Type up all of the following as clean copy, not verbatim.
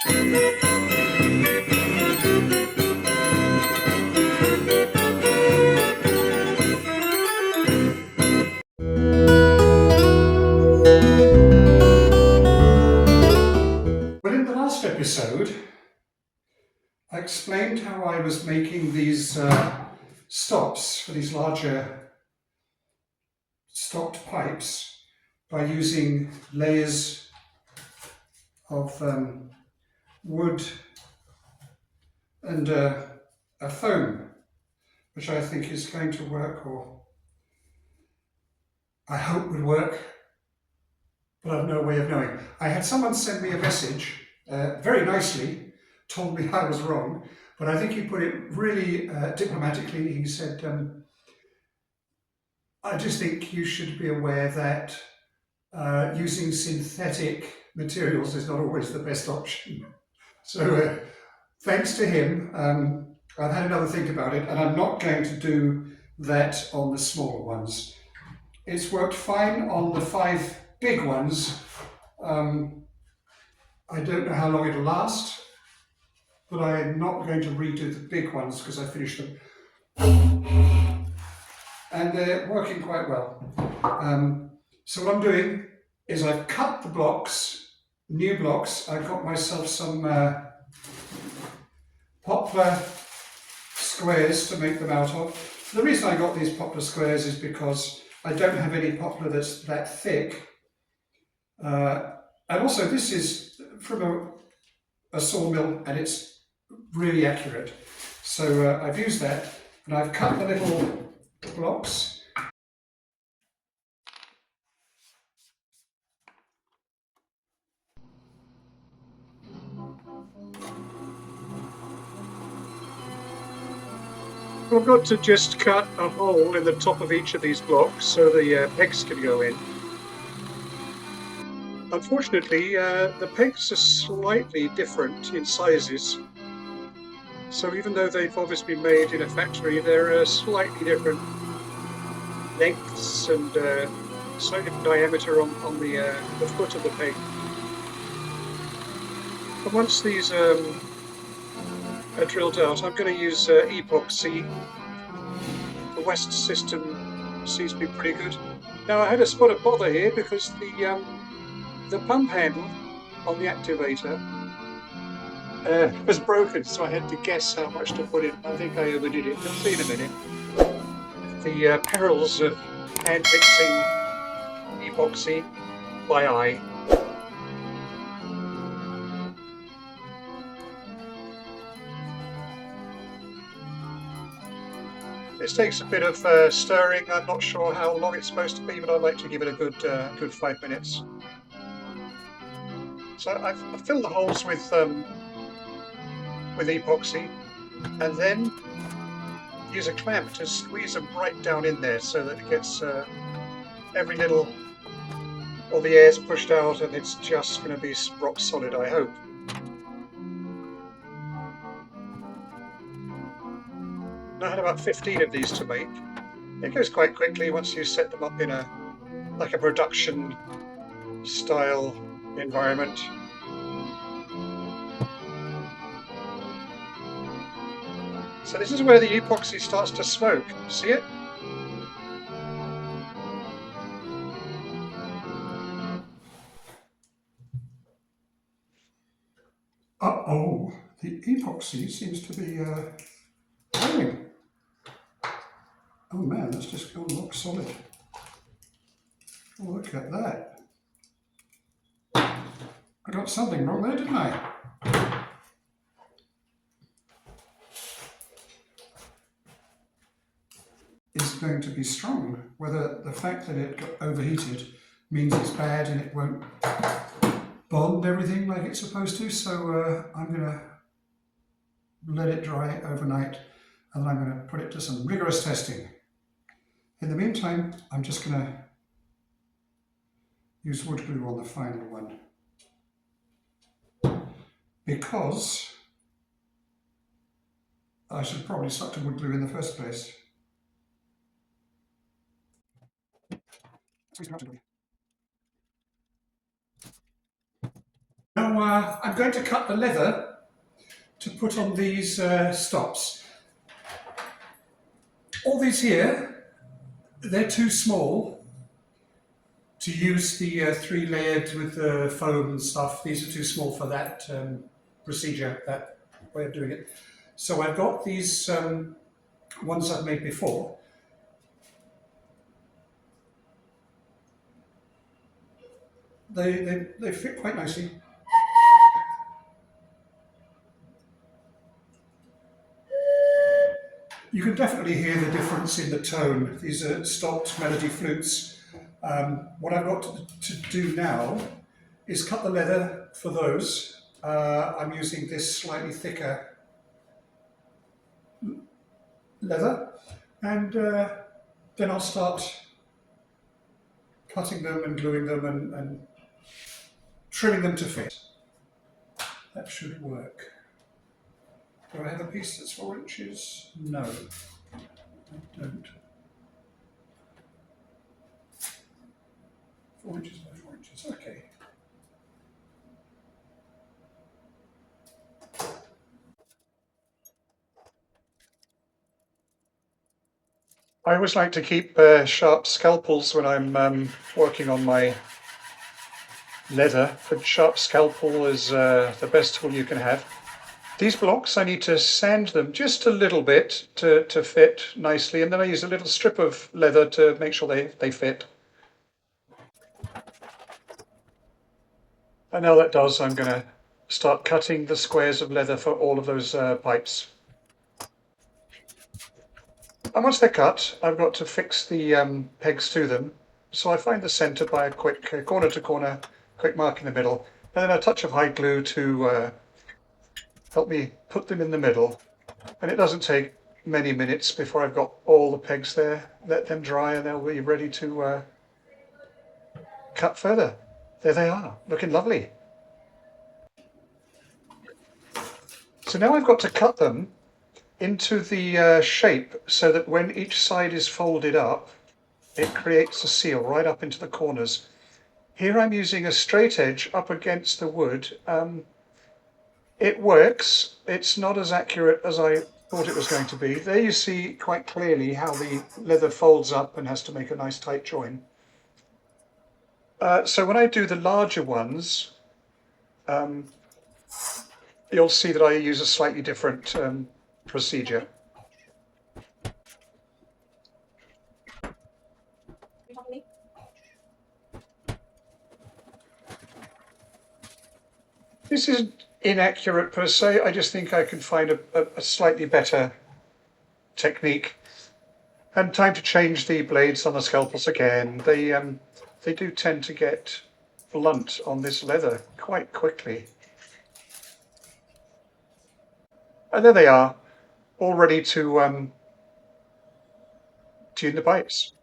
Well, in the last episode, I explained how I was making these stops for these larger stopped pipes by using layers of wood and a foam, which I think is going to work, or I hope would work, but I've no way of knowing. I had someone send me a message, very nicely, told me I was wrong, but I think he put it really diplomatically. He said, I just think you should be aware that using synthetic materials is not always the best option. So thanks to him, I've had another think about it, and I'm not going to do that on the smaller ones. It's worked fine on the 5 big ones. I don't know how long it'll last, but I'm not going to redo the big ones because I finished them. And they're working quite well. So what I'm doing is I've cut the blocks, new blocks. I've got myself some poplar squares to make them out of. The reason I got these poplar squares is because I don't have any poplar that's that thick. And also this is from a sawmill and it's really accurate. So I've used that and I've cut the little blocks. I've got to just cut a hole in the top of each of these blocks so the pegs can go in. Unfortunately, the pegs are slightly different in sizes. So even though they've obviously been made in a factory, they're slightly different lengths and slightly different diameter on the foot of the peg. But once these are drilled out, I'm going to use Epoxy. The West system seems to be pretty good. Now I had a spot of bother here because the pump handle on the activator was broken, so I had to guess how much to put in. I think I overdid it. You'll see in a minute. The perils of hand mixing epoxy by eye. This takes a bit of stirring. I'm not sure how long it's supposed to be, but I like to give it a good 5 minutes. So I've filled the holes with epoxy, and then use a clamp to squeeze them right down in there so that it gets every little, all the air's pushed out, and it's just going to be rock solid, I hope. I had about 15 of these to make. It goes quite quickly once you set them up in like a production style environment. So this is where the epoxy starts to smoke. See it? Uh-oh, the epoxy seems to be burning. Oh man, that's just gone rock solid. Oh, look at that. I got something wrong there, didn't I? Is going to be strong. Whether the fact that it got overheated means it's bad and it won't bond everything like it's supposed to. So I'm going to let it dry overnight and then I'm going to put it to some rigorous testing. In the meantime, I'm just going to use wood glue on the final one because I should probably stuck to wood glue in the first place. Now Now I'm going to cut the leather to put on these stops. All these here, they're too small to use the 3-layered with the foam and stuff. These are too small for that procedure, that way of doing it. So I've got these ones I've made before. They fit quite nicely. You can definitely hear the difference in the tone. These are stopped melody flutes. What I've got to do now is cut the leather for those. I'm using this slightly thicker leather, and then I'll start cutting them and gluing them and trimming them to fit. That should work. Do I have a piece that's 4 inches? No, I don't. 4 inches by 4 inches, okay. I always like to keep sharp scalpels when I'm working on my leather. A sharp scalpel is the best tool you can have. These blocks, I need to sand them just a little bit to fit nicely, and then I use a little strip of leather to make sure they fit. And now that does, I'm going to start cutting the squares of leather for all of those pipes. And once they're cut, I've got to fix the pegs to them. So I find the center by a quick corner to corner, quick mark in the middle, and then a touch of hide glue to help me put them in the middle. And it doesn't take many minutes before I've got all the pegs there. Let them dry and they'll be ready to cut further. There they are, looking lovely. So now I've got to cut them into the shape so that when each side is folded up, it creates a seal right up into the corners. Here I'm using a straight edge up against the wood. It works. It's not as accurate as I thought it was going to be. There you see quite clearly how the leather folds up and has to make a nice tight join. So when I do the larger ones, you'll see that I use a slightly different procedure. This isn't inaccurate per se, I just think I can find a slightly better technique. And time to change the blades on the scalpels again. They do tend to get blunt on this leather quite quickly. And there they are, all ready to tune the pipes.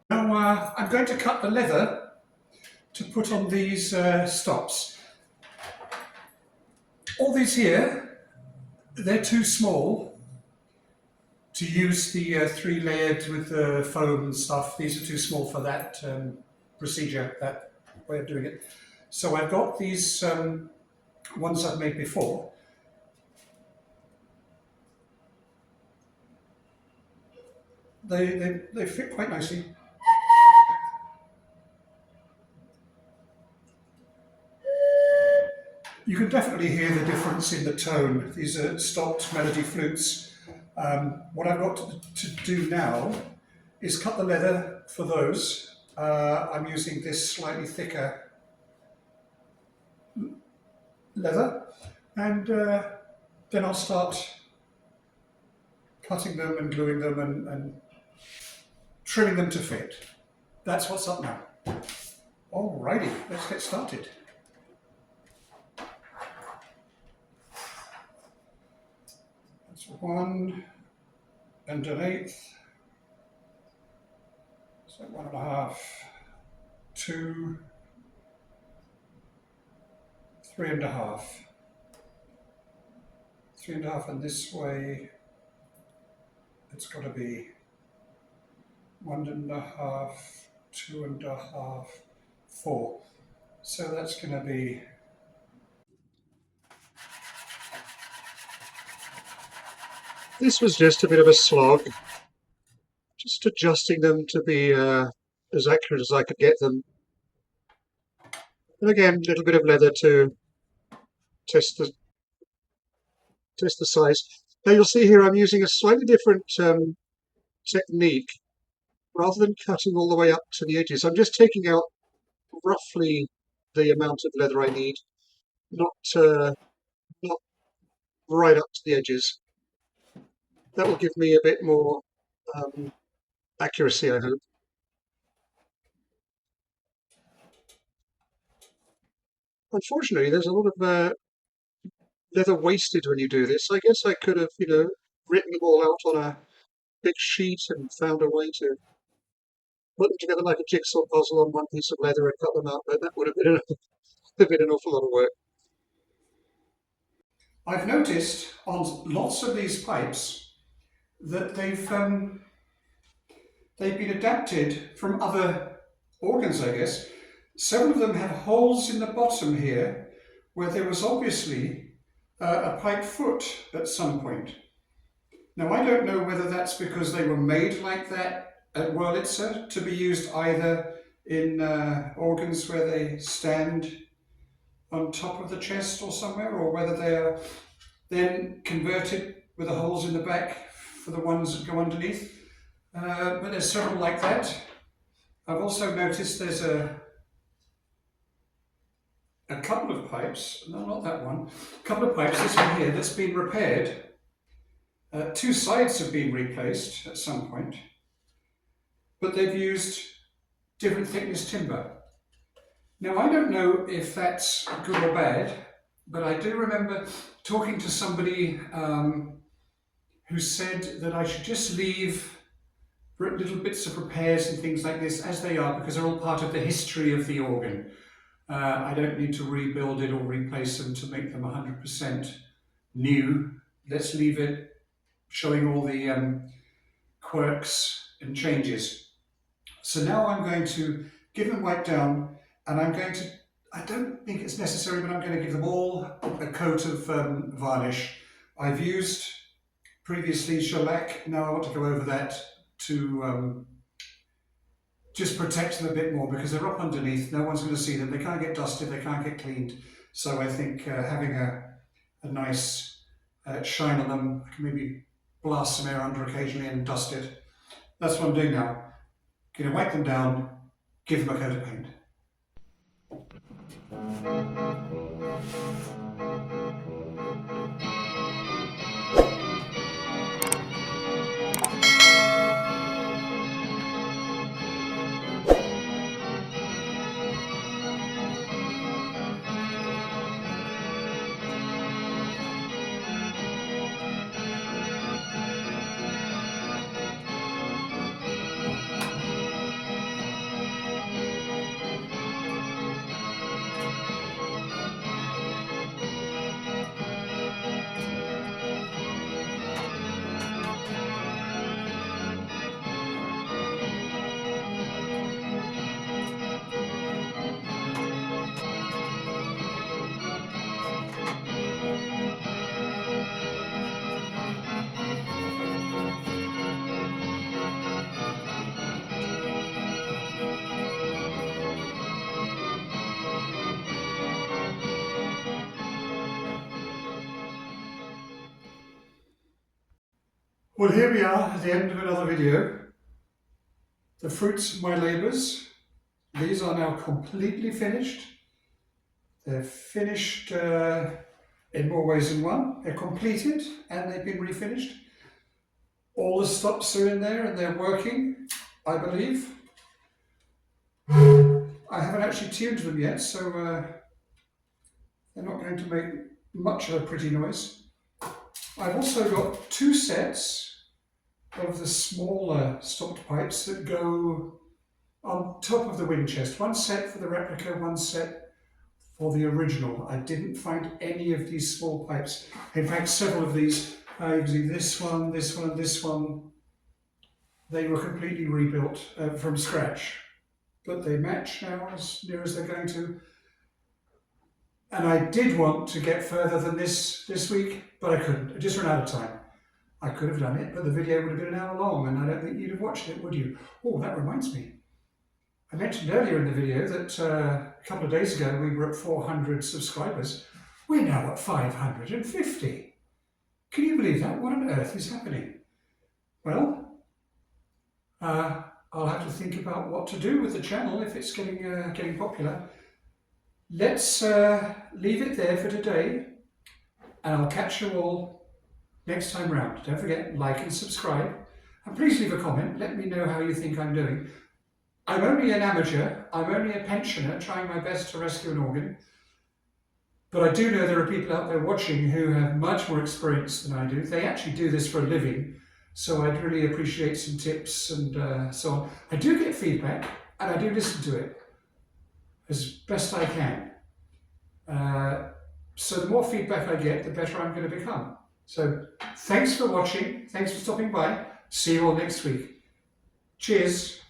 Now I'm going to cut the leather to put on these stops. All these here, they're too small to use the 3-layered with the foam and stuff. These are too small for that procedure, that way of doing it. So I've got these ones I've made before. They fit quite nicely. You can definitely hear the difference in the tone. These are stopped melody flutes. What I've got to do now is cut the leather for those. I'm using this slightly thicker leather, and then I'll start cutting them and gluing them and trimming them to fit. That's what's up now. Alrighty, let's get started. That's 1 1/8. So 1.5, 2, 3.5. 3.5, and this way it's got to be 1.5, 2.5, 4. So that's going to be This was just a bit of a slog, just adjusting them to be as accurate as I could get them. And again, a little bit of leather to test the size. Now you'll see here I'm using a slightly different technique. Rather than cutting all the way up to the edges, I'm just taking out roughly the amount of leather I need, not right up to the edges. That will give me a bit more accuracy, I hope. Unfortunately, there's a lot of leather wasted when you do this. I guess I could have, written them all out on a big sheet and found a way to put them together like a jigsaw puzzle on one piece of leather and cut them out, but that would have been an awful lot of work. I've noticed on lots of these pipes that they've been adapted from other organs, I guess. Several of them have holes in the bottom here where there was obviously a pipe foot at some point. Now, I don't know whether that's because they were made like that at Wurlitzer to be used either in organs where they stand on top of the chest or somewhere, or whether they are then converted with the holes in the back for the ones that go underneath. But there's several like that. I've also noticed there's a couple of pipes, no, not that one, a couple of pipes, this one here, that's been repaired. Two sides have been replaced at some point, but they've used different thickness timber. Now, I don't know if that's good or bad, but I do remember talking to somebody who said that I should just leave little bits of repairs and things like this as they are, because they're all part of the history of the organ. I don't need to rebuild it or replace them to make them 100% new. Let's leave it showing all the quirks and changes. So now I'm going to give them wipe down, and I don't think it's necessary, but I'm going to give them all a coat of varnish. I've used previously shellac. Now I want to go over that to just protect them a bit more, because they're up underneath. No one's going to see them. They can't get dusted. They can't get cleaned. So I think having a nice shine on them, I can maybe blast some air under occasionally and dust it. That's what I'm doing now. Going to wipe them down, give them a coat of paint. Well, here we are at the end of another video. The fruits of my labours. These are now completely finished. They're finished in more ways than one. They're completed and they've been refinished. All the stops are in there and they're working, I believe. I haven't actually tuned them yet, so they're not going to make much of a pretty noise. I've also got two sets of the smaller stopped pipes that go on top of the wind chest. One set for the replica, one set for the original. I didn't find any of these small pipes. In fact, several of these, you can see this one, this one, and this one, they were completely rebuilt from scratch. But they match now as near as they're going to. And I did want to get further than this week, but I couldn't. I just ran out of time. I could have done it, but the video would have been an hour long, and I don't think you'd have watched it, would you? Oh, that reminds me. I mentioned earlier in the video that a couple of days ago we were at 400 subscribers. We're now at 550. Can you believe that? What on earth is happening? Well, I'll have to think about what to do with the channel if it's getting popular. Let's leave it there for today, and I'll catch you all next time round. Don't forget, like and subscribe, and please leave a comment. Let me know how you think I'm doing. I'm only an amateur, I'm only a pensioner trying my best to rescue an organ, but I do know there are people out there watching who have much more experience than I do. They actually do this for a living, so I'd really appreciate some tips and so on. I do get feedback, and I do listen to it as best I can. So the more feedback I get, the better I'm going to become. So thanks for watching, thanks for stopping by. See you all next week. Cheers.